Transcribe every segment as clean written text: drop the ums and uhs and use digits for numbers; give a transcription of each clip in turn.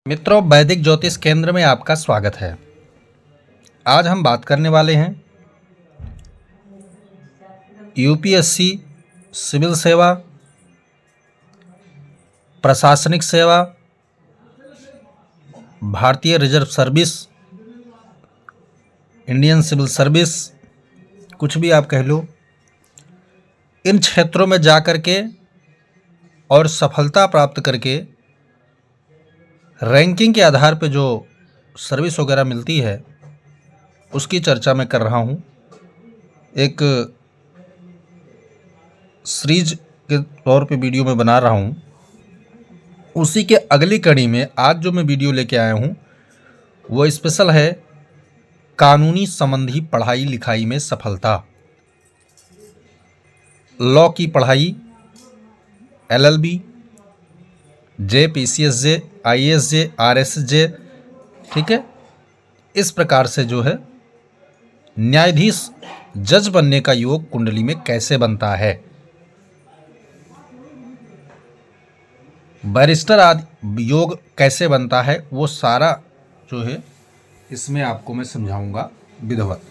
मित्रों, वैदिक ज्योतिष केंद्र में आपका स्वागत है। आज हम बात करने वाले हैं यूपीएससी सिविल सेवा, प्रशासनिक सेवा, भारतीय reserve service, Indian civil service, कुछ भी आप कह लो, इन क्षेत्रों में जा कर के और सफलता प्राप्त करके रैंकिंग के आधार पे जो सर्विस वगैरह मिलती है उसकी चर्चा मैं कर रहा हूँ। एक सीरीज के तौर पे वीडियो में बना रहा हूँ। उसी के अगली कड़ी में आज जो मैं वीडियो लेके आया हूँ वो स्पेशल है कानूनी संबंधी पढ़ाई लिखाई में सफलता। लॉ की पढ़ाई, एलएलबी, जे, पीसीएसजे, आईएएसजे, आरएसजे, ठीक है, इस प्रकार से जो है न्यायाधीश जज बनने का योग कुंडली में कैसे बनता है, बैरिस्टर आदि योग कैसे बनता है, वो सारा जो है इसमें आपको मैं समझाऊंगा विधिवत।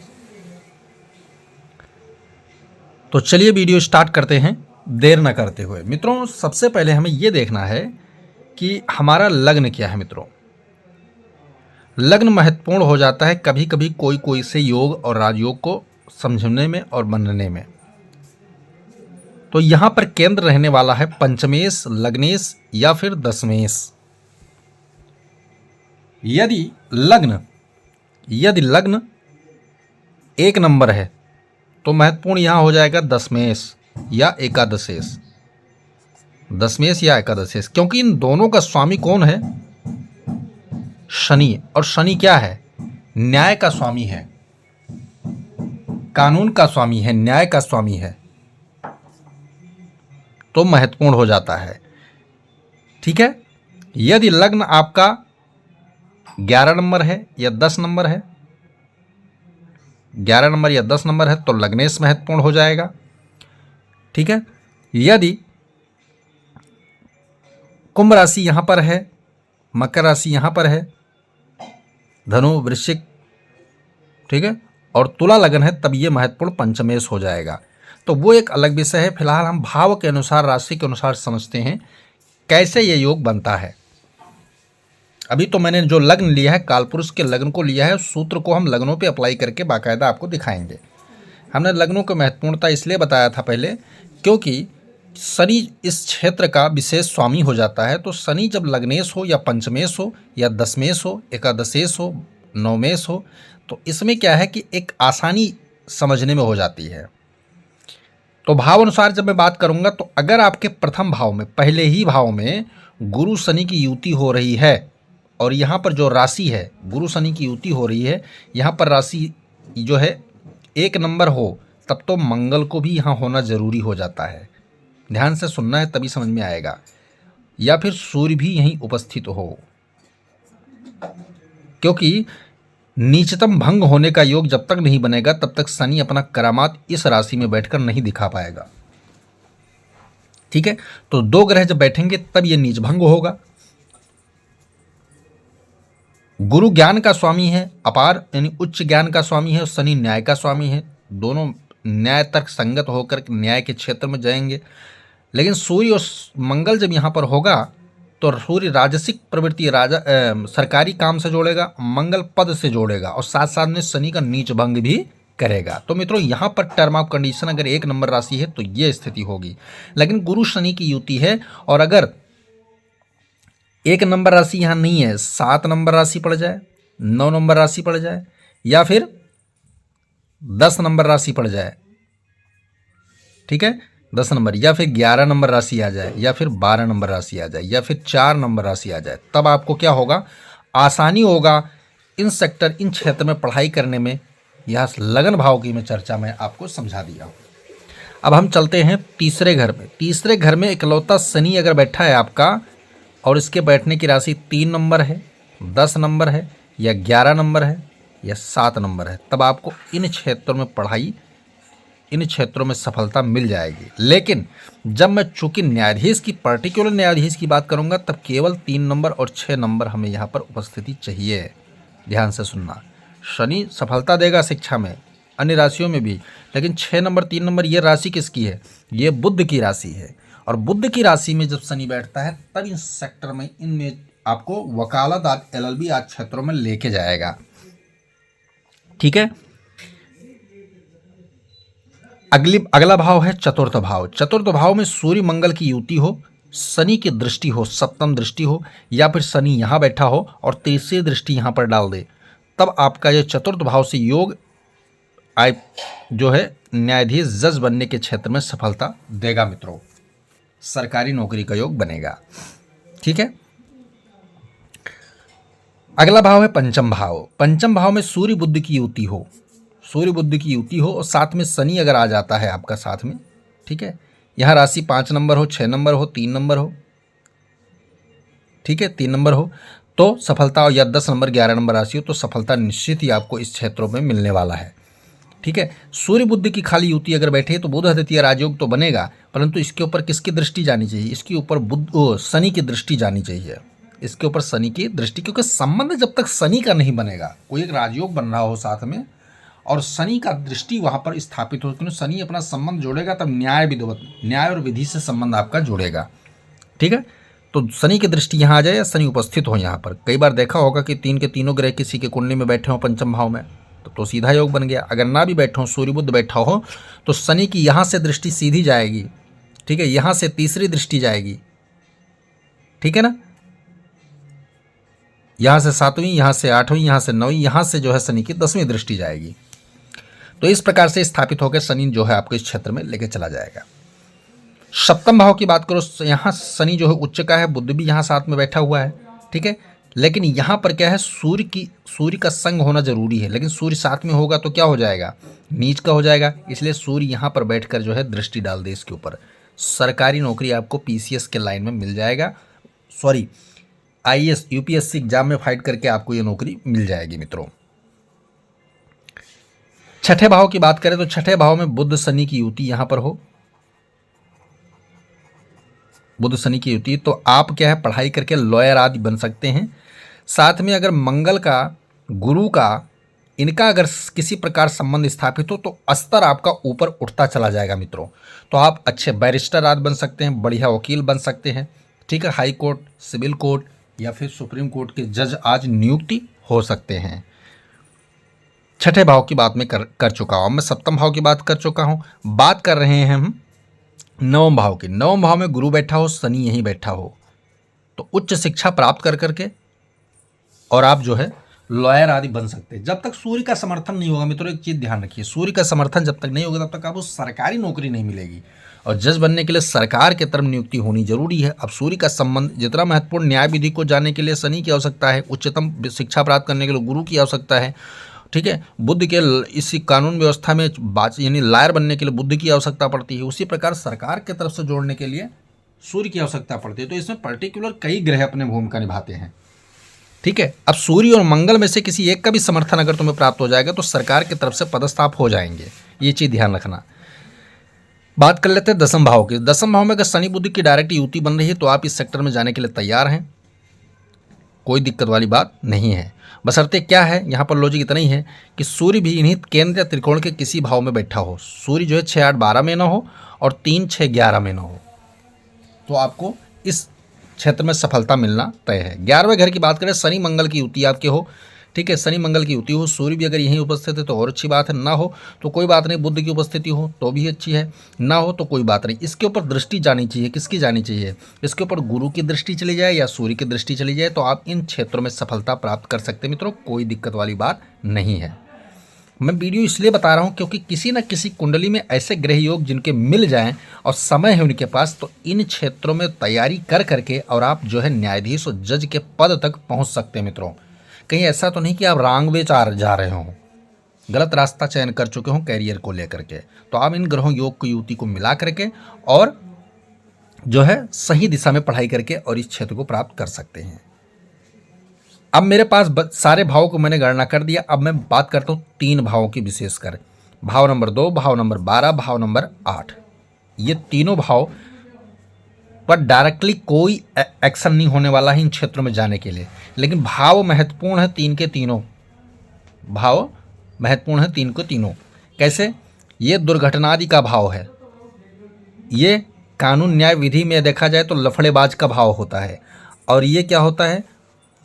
तो चलिए वीडियो स्टार्ट करते हैं देर न करते हुए। मित्रों, सबसे पहले हमें ये देखना है कि हमारा लग्न क्या है। मित्रों, लग्न महत्वपूर्ण हो जाता है कभी कभी कोई से योग और राजयोग को समझने में और बनने में। तो यहां पर केंद्र रहने वाला है पंचमेश, लग्नेश या फिर दशमेश। यदि लग्न एक नंबर है तो महत्वपूर्ण यहां हो जाएगा दशमेश या एकादशेश। दशमेश या एकादशेश, क्योंकि इन दोनों का स्वामी कौन है? शनि। और शनि क्या है? न्याय का स्वामी है, कानून का स्वामी है, न्याय का स्वामी है। तो महत्वपूर्ण हो जाता है। ठीक है। यदि लग्न आपका 11 नंबर है या 10 नंबर है, 11 नंबर या 10 नंबर है तो लग्नेश महत्वपूर्ण हो जाएगा। ठीक है। यदि कुंभ राशि यहां पर है, मकर राशि यहां पर है, धनु, वृश्चिक, ठीक है, और तुला लगन है, तब ये महत्वपूर्ण पंचमेश हो जाएगा। तो वो एक अलग विषय है। फिलहाल हम भाव के अनुसार, राशि के अनुसार समझते हैं कैसे ये योग बनता है। अभी तो मैंने जो लग्न लिया है, कालपुरुष के लग्न को लिया है, सूत्र को हम लग्नों पे अप्लाई करके बाकायदा आपको दिखाएंगे। हमने लग्नों की महत्वपूर्णता इसलिए बताया था पहले क्योंकि शनि इस क्षेत्र का विशेष स्वामी हो जाता है। तो शनि जब लग्नेश हो या पंचमेश हो या दशमेश हो, एकादशेश हो, नवमेश हो, तो इसमें क्या है कि एक आसानी समझने में हो जाती है। तो भाव अनुसार जब मैं बात करूंगा तो अगर आपके प्रथम भाव में, पहले ही भाव में गुरु शनि की युति हो रही है और यहाँ पर जो राशि है गुरु शनि की युति हो रही है, यहाँ पर राशि जो है 1 नंबर हो, तब तो मंगल को भी यहाँ होना जरूरी हो जाता है। ध्यान से सुनना है तभी समझ में आएगा। या फिर सूर्य भी यहीं उपस्थित हो, क्योंकि नीचतम भंग होने का योग जब तक नहीं बनेगा तब तक शनि अपना करामात इस राशि में बैठकर नहीं दिखा पाएगा। ठीक है। तो 2 ग्रह जब बैठेंगे तब ये नीच भंग होगा। गुरु ज्ञान का स्वामी है, अपार यानी उच्च ज्ञान का स्वामी है, और शनि न्याय का स्वामी है। दोनों न्याय तर्क संगत होकर न्याय के क्षेत्र में जाएंगे। लेकिन सूर्य और मंगल जब यहाँ पर होगा तो सूर्य राजसिक प्रवृत्ति, सरकारी काम से जोड़ेगा, मंगल पद से जोड़ेगा, और साथ साथ में शनि का नीच भंग भी करेगा। तो मित्रों, यहाँ पर टर्म ऑफ कंडीशन अगर 1 नंबर राशि है तो ये स्थिति होगी। लेकिन गुरु शनि की युति है, और अगर 1 नंबर राशि यहाँ नहीं है, 7 नंबर राशि पड़ जाए, 9 नंबर राशि पड़ जाए, या फिर 10 नंबर राशि पड़ जाए, ठीक है, 10 नंबर, या फिर 11 नंबर राशि आ जाए, या फिर 12 नंबर राशि आ जाए, या फिर 4 नंबर राशि आ जाए, तब आपको क्या होगा? आसानी होगा इन सेक्टर, इन क्षेत्र में पढ़ाई करने में। यह लगन भाव की मैं चर्चा में आपको समझा दिया। अब हम चलते हैं तीसरे घर में। तीसरे घर में इकलौता शनि अगर बैठा है आपका, और इसके बैठने की राशि 3 नंबर है, 10 नंबर है, या 11 नंबर है, या 7 नंबर है, तब आपको इन क्षेत्रों में पढ़ाई इन क्षेत्रों में सफलता मिल जाएगी। लेकिन जब मैं चूंकि न्यायाधीश की पर्टिकुलर न्यायाधीश की बात करूंगा तब केवल 3 नंबर और 6 नंबर हमें यहाँ पर उपस्थिति चाहिए। ध्यान से सुनना, शनि सफलता देगा शिक्षा में, अन्य राशियों में भी, लेकिन 6 नंबर 3 नंबर ये राशि किसकी है? ये बुध की राशि है। और बुध की राशि में जब शनि बैठता है तब इस सेक्टर में इनमें आपको वकालत आदि LLB आदि क्षेत्रों में लेके जाएगा। ठीक है। अगला भाव है चतुर्थ भाव। चतुर्थ भाव में सूर्य मंगल की युति हो, शनि की दृष्टि हो, सप्तम दृष्टि हो, या फिर शनि यहां बैठा हो और तीसरी दृष्टि यहां पर डाल दे, तब आपका यह चतुर्थ भाव से योग जो है न्यायाधीश जज बनने के क्षेत्र में सफलता देगा मित्रों। सरकारी नौकरी का योग बनेगा। ठीक है। अगला भाव है पंचम भाव। पंचम भाव में सूर्य बुध की युति हो, सूर्य बुध की युति हो और साथ में शनि अगर आ जाता है आपका साथ में, ठीक है, यहाँ राशि 5 नंबर हो, 6 नंबर हो, 3 नंबर हो, ठीक है, 3 नंबर हो तो सफलता, या 10 नंबर 11 नंबर राशि हो तो सफलता निश्चित ही आपको इस क्षेत्रों में मिलने वाला है। ठीक है। सूर्य बुध की खाली युति अगर बैठे तो बुध द्वितीय राजयोग तो बनेगा, परंतु इसके ऊपर किसकी दृष्टि जानी चाहिए? इसके ऊपर शनि की दृष्टि जानी चाहिए, इसके ऊपर शनि की दृष्टि, क्योंकि संबंध जब तक शनि का नहीं बनेगा, कोई एक राजयोग बन रहा हो साथ में और शनि का दृष्टि वहां पर स्थापित हो, क्योंकि शनि अपना संबंध जोड़ेगा तब न्याय और विधि से संबंध आपका जुड़ेगा। ठीक है। तो शनि की दृष्टि यहाँ आ जाए या शनि उपस्थित हो यहाँ पर, कई बार देखा होगा कि 3 के तीनों ग्रह किसी के कुंडली में बैठे हो पंचम भाव में तो सीधा योग बन गया। अगर ना भी बैठे हो, सूर्य बुध बैठा हो तो शनि की यहाँ से दृष्टि सीधी जाएगी। ठीक है। यहाँ से तीसरी दृष्टि जाएगी, ठीक है ना, यहाँ से 7वीं, यहाँ से 8वीं, यहाँ से 9वीं, यहाँ से जो है शनि की 10वीं दृष्टि जाएगी। तो इस प्रकार से स्थापित होकर शनि जो है आपको इस क्षेत्र में लेके चला जाएगा। सप्तम भाव की बात करो, यहाँ शनि जो है उच्च का है, बुध भी यहाँ साथ में बैठा हुआ है। ठीक है। लेकिन यहाँ पर क्या है, सूर्य का संग होना जरूरी है, लेकिन सूर्य साथ में होगा तो क्या हो जाएगा, नीच का हो जाएगा। इसलिए सूर्य यहाँ पर बैठकर जो है दृष्टि डाल दे इसके ऊपर, सरकारी नौकरी आपको PCS के लाइन में मिल जाएगा, सॉरी IAS UPSC एग्जाम में फाइट करके आपको ये नौकरी मिल जाएगी मित्रों। छठे भाव की बात करें तो छठे भाव में बुध शनि की युति यहां पर हो, बुध शनि की युति, तो आप क्या है पढ़ाई करके लॉयर आदि बन सकते हैं। साथ में अगर मंगल का, गुरु का, इनका अगर किसी प्रकार संबंध स्थापित हो तो स्तर आपका ऊपर उठता चला जाएगा मित्रों। तो आप अच्छे बैरिस्टर आदि बन सकते हैं, बढ़िया वकील बन सकते हैं। ठीक है। हाई कोर्ट, सिविल कोर्ट या फिर सुप्रीम कोर्ट के जज आज नियुक्ति हो सकते हैं। छठे भाव की बात मैं कर चुका हूँ। मैं सप्तम भाव की बात कर चुका हूँ। बात कर रहे हैं हम नवम भाव की। नवम भाव में गुरु बैठा हो, शनि यहीं बैठा हो तो उच्च शिक्षा प्राप्त कर करके और आप जो है लॉयर आदि बन सकते हैं। जब तक सूर्य का समर्थन नहीं होगा मित्रों, एक चीज़ ध्यान रखिए, सूर्य का समर्थन जब तक नहीं होगा तब तक आपको सरकारी नौकरी नहीं मिलेगी। और जज बनने के लिए सरकार के तरफ नियुक्ति होनी जरूरी है। अब सूर्य का संबंध जितना महत्वपूर्ण, न्याय विधि को जानने के लिए शनि की आवश्यकता है, उच्चतम शिक्षा प्राप्त करने के लिए गुरु की आवश्यकता है। ठीक है। बुद्ध के इसी कानून व्यवस्था में यानी लायर बनने के लिए बुद्ध की आवश्यकता पड़ती है। उसी प्रकार सरकार के तरफ से जोड़ने के लिए सूर्य की आवश्यकता पड़ती है। तो इसमें पर्टिकुलर कई ग्रह अपने भूमिका निभाते हैं। ठीक है। अब सूर्य और मंगल में से किसी एक का भी समर्थन अगर तुम्हें प्राप्त हो जाएगा तो सरकार की तरफ से पदस्थाप हो जाएंगे, ये चीज़ ध्यान रखना। बात कर लेते हैं दसम भाव की। दसम भाव में अगर शनि बुध की डायरेक्ट युति बन रही है तो आप इस सेक्टर में जाने के लिए तैयार हैं, कोई दिक्कत वाली बात नहीं है। बशर्ते क्या है, यहाँ पर लॉजिक इतना ही है कि सूर्य भी इन्हीं केंद्र या त्रिकोण के किसी भाव में बैठा हो। सूर्य जो है 6, 8, 12 में ना हो और 3, 6, 11 में ना हो तो आपको इस क्षेत्र में सफलता मिलना तय है। 11वें घर की बात करें, शनि मंगल की युति आपके हो। ठीक है। शनि मंगल की युति हो, सूर्य भी अगर यहीं उपस्थित है तो और अच्छी बात है, ना हो तो कोई बात नहीं, बुध की उपस्थिति हो तो भी अच्छी है, ना हो तो कोई बात नहीं। इसके ऊपर दृष्टि जानी चाहिए, किसकी जानी चाहिए, इसके ऊपर गुरु की दृष्टि चली जाए या सूर्य की दृष्टि चली जाए तो आप इन क्षेत्रों में सफलता प्राप्त कर सकते हैं मित्रों, कोई दिक्कत वाली बात नहीं है। मैं वीडियो इसलिए बता रहा हूँ क्योंकि किसी न किसी कुंडली में ऐसे ग्रह योग जिनके मिल जाएं और समय है उनके पास, तो इन क्षेत्रों में तैयारी कर करके और आप जो है न्यायाधीश और जज के पद तक पहुँच सकते हैं मित्रों। कहीं ऐसा तो नहीं कि आप रांग वे जा रहे हों, गलत रास्ता चयन कर चुके हों कैरियर को लेकर के, तो आप इन ग्रहों योग की युति को मिला करके और जो है सही दिशा में पढ़ाई करके और इस क्षेत्र को प्राप्त कर सकते हैं। अब मेरे पास सारे भावों को मैंने गणना कर दिया। अब मैं बात करता हूँ 3 भावों की विशेषकर। भाव नंबर 2, भाव नंबर 12, भाव नंबर 8, ये तीनों भाव पर डायरेक्टली कोई एक्शन नहीं होने वाला है इन क्षेत्रों में जाने के लिए, लेकिन भाव महत्वपूर्ण है 3 के तीनों। भाव महत्वपूर्ण है 3 के तीनों। कैसे? ये दुर्घटना आदि का भाव है, ये कानून न्याय विधि में देखा जाए तो लफड़ेबाज का भाव होता है, और ये क्या होता है?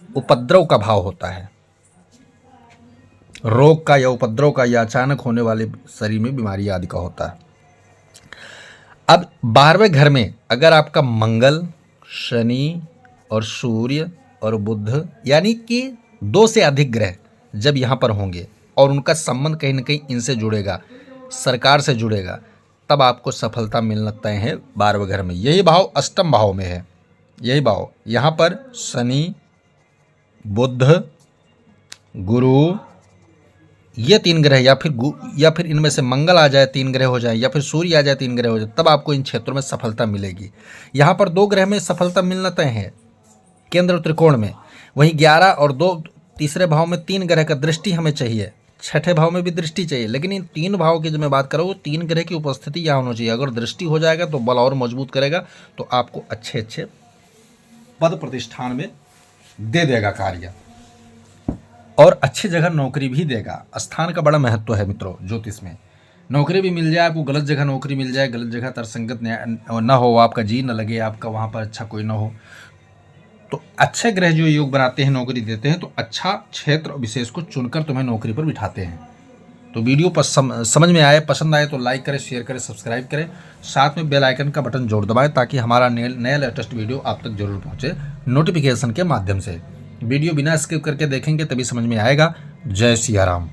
उपद्रव का भाव होता है, रोग का या उपद्रव का या अचानक होने वाले शरीर में बीमारी आदि का होता है। अब 12वें घर में अगर आपका मंगल, शनि और सूर्य और बुध यानी कि 2 से अधिक ग्रह जब यहाँ पर होंगे और उनका संबंध कहीं ना कहीं इनसे जुड़ेगा, सरकार से जुड़ेगा, तब आपको सफलता मिलने लगता है 12वें घर में। यही भाव अष्टम भाव में है, यही भाव यहाँ पर शनि, बुध, गुरु, ये 3 ग्रह या फिर इनमें से मंगल आ जाए 3 ग्रह हो जाए, या फिर सूर्य आ जाए 3 ग्रह हो जाए, तब आपको इन क्षेत्रों में सफलता मिलेगी। यहाँ पर 2 ग्रह में सफलता मिलना तय है केंद्र त्रिकोण में। वहीं 11 और 2 तीसरे भाव में 3 ग्रह का दृष्टि हमें चाहिए, छठे भाव में भी दृष्टि चाहिए, लेकिन इन 3 भाव की जो मैं बात कर रहा हूँ 3 ग्रह की उपस्थिति यहाँ होनी चाहिए। अगर दृष्टि हो जाएगा तो बल और मजबूत करेगा, तो आपको अच्छे अच्छे पद प्रतिष्ठान में दे देगा कार्य, और अच्छी जगह नौकरी भी देगा। स्थान का बड़ा महत्व है मित्रों ज्योतिष में। नौकरी भी मिल जाए आपको, गलत जगह नौकरी मिल जाए, गलत जगह तर्कसंगत न हो, आपका जी न लगे, आपका वहाँ पर अच्छा कोई न हो, तो अच्छे ग्रह जो योग बनाते हैं, नौकरी देते हैं, तो अच्छा क्षेत्र विशेष को चुनकर तुम्हें नौकरी पर बिठाते हैं। तो वीडियो पर समझ में आए, पसंद आए तो लाइक करें, शेयर करें, सब्सक्राइब करें, साथ में बेल आइकन का बटन जरूर दबाएं ताकि हमारा नया लेटेस्ट वीडियो आप तक जरूर पहुंचे नोटिफिकेशन के माध्यम से। वीडियो बिना स्किप करके देखेंगे तभी समझ में आएगा। जय सिया राम।